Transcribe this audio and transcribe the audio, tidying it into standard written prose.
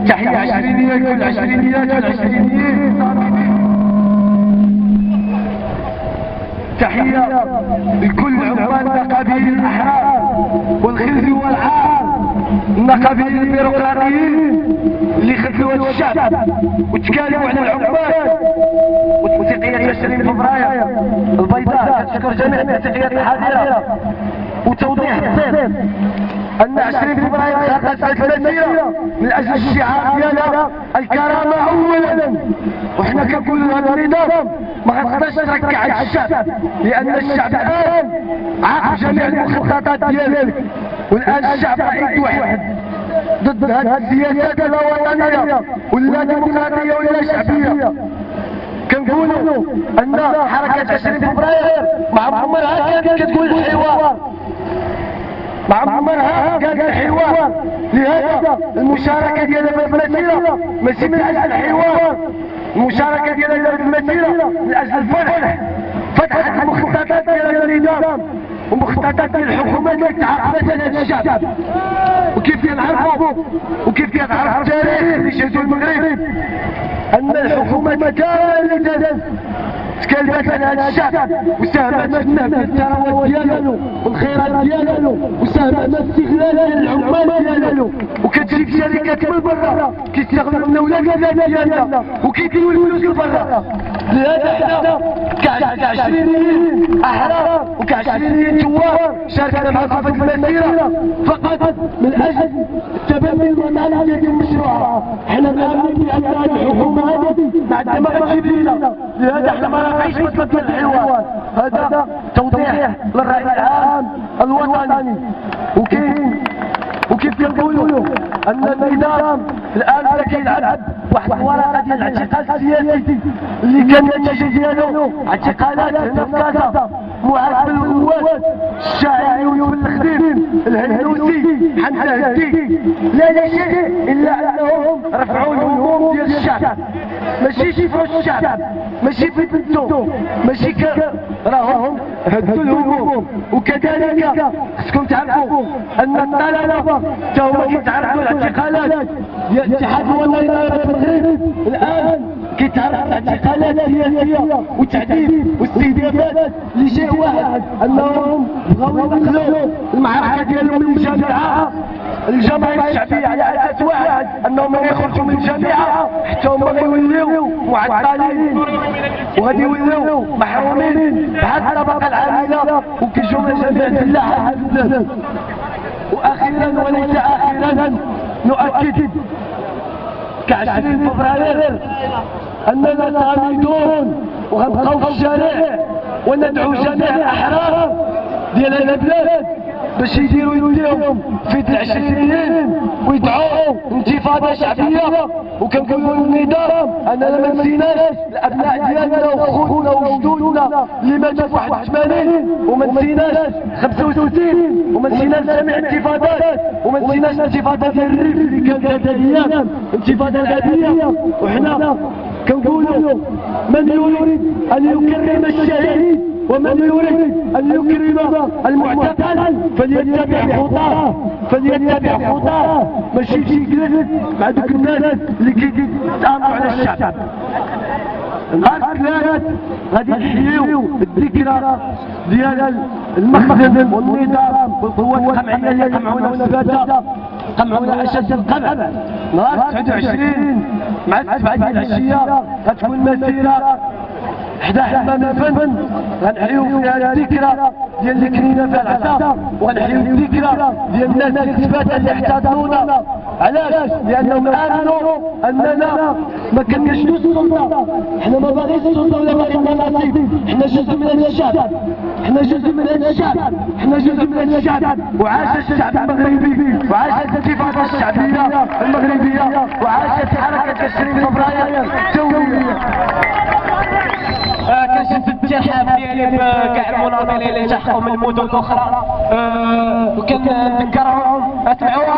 تحية عشرينية لكل عشرينيات والعشرينيين. تحية لكل عمال النقابيين الأحرار والخزي والعار، النقابيين البيروقراطيين اللي خذلوا هذا الشعب وتكالبوا على العمال. وتوثيقية 20 فبراير البيضاء كتشكر جميع التوثيقيات الحاضرة، وتوضيح الصيف أن 20 فبراير خرجت المسيرة من أجل الشعار ديالها الكرامة أولا. وحنا كنقولوا هذا النظام ما غتقدرش تركع الشعب، لأن الشعب الآن عاق جميع المخططات ديالك، والآن الشعب رأيت واحد ضد هذه السياسات لا وطنية ولا ديمقراطية ولا شعبية. كنقولوا أن حركة 20 فبراير مع عمرها كانت كتقول الحوار، مع عمرها كانت الحوار. لهذا المشاركة ديالها في المسيرة ماشي من أجل الحوار، المشاركة ديالها في المسيرة من أجل الفرح، فتحت المخططات ديال النظام ومخططات ديال الحكومات اللي تعرفت على الشعب. وكيف كنعرفوا وكيف كنعرف التاريخ اللي شهدوا المغرب أن الحكومات كاملة تكلفت على هذا الشعب وساهمت في الثروات ديالو والخيرات ديالو، وساهمت في استغلال العمال ديالو، وكتجيب شركات من برا كيستغلوا من اولاد ديالنا وكيديروا الفلوس لبرا. لهذا حنا كعشرينيين احرار وكعشرينيين ثوار شاركنا مع صفة المسيرة فقط من اجل تبني المطالب ديال المشروع. حنا مآمنين بأن هذه الحكومة هذه ما عندها ما تجيب لنا، لهذا حنا ما راعيش مطلب الحوار. هذا توضيح للرأي العام الوطني. وكيف كنقولوا ان النظام الان كيلعب واحد الورقه ديال الاعتقال السياسي اللي كان النتيجه ديالو اعتقالات هنا في كازا، معاد بالقوات الشاعري والخديم الهندوسي حمزه هدي، لا شيء الا انهم رفعوا الهموم ديال الشعب، ماشي شفعوا الشعب، ماشي فتنتو، ماشي راهم هدوا الهموم. وكذلك خصكم تعرفوا ان الطلبه تا هما كيتعرضوا للاعتقالات ديال الاتحاد الوطني للطلبه المغرب. الان كيتعرض لاعتقالات سياسيه وتعذيب واستهدافات لشيء واحد، انهم بغاو يدخلوا المعركه ديالهم من الجماهير الشعبيه على اساس واحد، انهم ما يخرجوا من الجامعه حتى هما غيوليو معطلين وغادي يوليو محرومين بحال الطبقه العامله وكيجيو من جميع الفلاحه البلاد. واخيرا وليس اخيرا نؤكد ك20 فبراير اننا صامدون وغنبقاو في الشارع وندعو جميع الاحرار ديال هذا البلاد باش يديروا يديهم في العشرينيين ويدعوا انتفاضه شعبيه. وكنقولوا للنظام اننا ما نسيناش الابناء ديالنا وخوتنا وجدودنا اللي ماتوا في 81 وما نسيناش 65 وما نسيناش جميع الانتفاضات وما نسيناش الانتفاضه ديال الريف اللي كانت ذات الايام انتفاضه غبيه. وحنا كنقولوا من يريد ان يكرم الشهيد ومن يريد ان يكرم المعتقل فليتبع خطاه ماشي يجلس مع دوك الناس اللي كيتآمروا على الشعب. نهار الثلاث غادي نحييو الذكرى ديال المخزن والنظام والقوات القمعيه اللي قمعونا والسباته، قمعونا اشد القمع. نهار 29 مع 7 ديال العشيه غتكون مسيره حدا حمام الفن غنحيو فيها الذكرى ديال اللي كنينا فيها العصا، وغنحيو الذكرى ديال الناس اللي السباته اللي احتضنونا. علاش؟ لانهم امنوا اننا ما كنشدوش السلطه، حنا ما باغيش السلطه ولا باغيين مناصب، حنا جزء من هذا الشعب، حنا جزء من هذا الشعب، حنا جزء من هذا الشعب. وعاش الشعب المغربي وعاشت الانتفاضه الشعبيه المغربيه وعاشت حركه 20 فبراير الثوريه. كنشد الترحاب ديالي بكاع المناضلين اللي التحقوا من المدن الاخرى، وكنذكرهم اتبعوا